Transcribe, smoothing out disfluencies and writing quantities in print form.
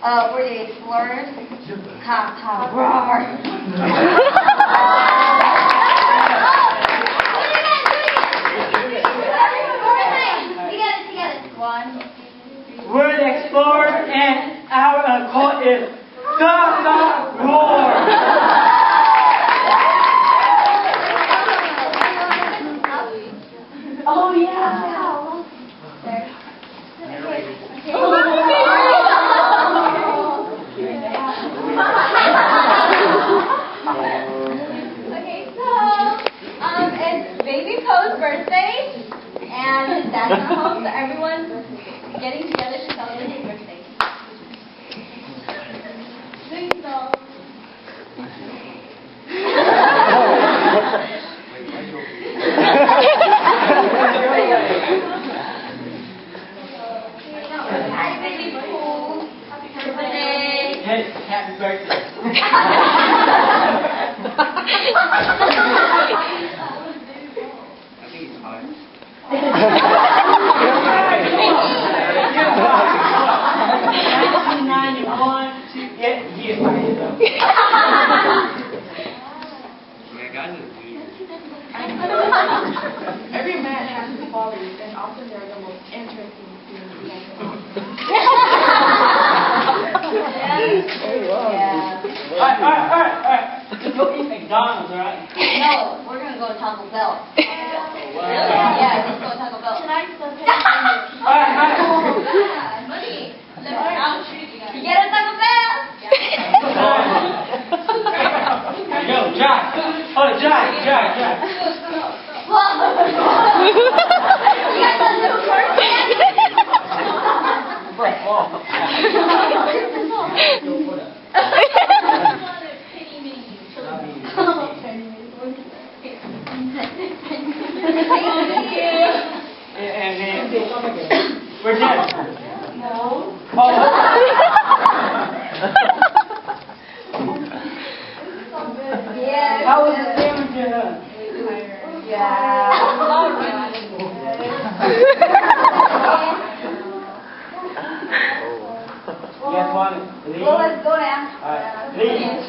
For the explorers, roar. We're the explorers, and our call is roar. Oh yeah. Okay, so it's Baby Po's birthday, and his dad's not home, so everyone's getting together to celebrate his birthday. Sing song. Hi, Baby Po. Happy birthday. Yes, happy birthday. I think it's hard. 1991 to get here. My God is weird. Every man has his qualities, and often they're the most interesting things we have to Alright. Let's go eat McDonald's, alright? No, we're gonna go to Taco Bell. Wow. Yeah, let's go to Taco Bell. Alright. Money. You get a Taco Bell? Yo, Jack. Oh, Jack. Well, you guys want to do a Where's Jen? No. Oh. Yeah. How was the sandwich? Yeah. You guys want to leave? Well, let's go now. Alright, leave.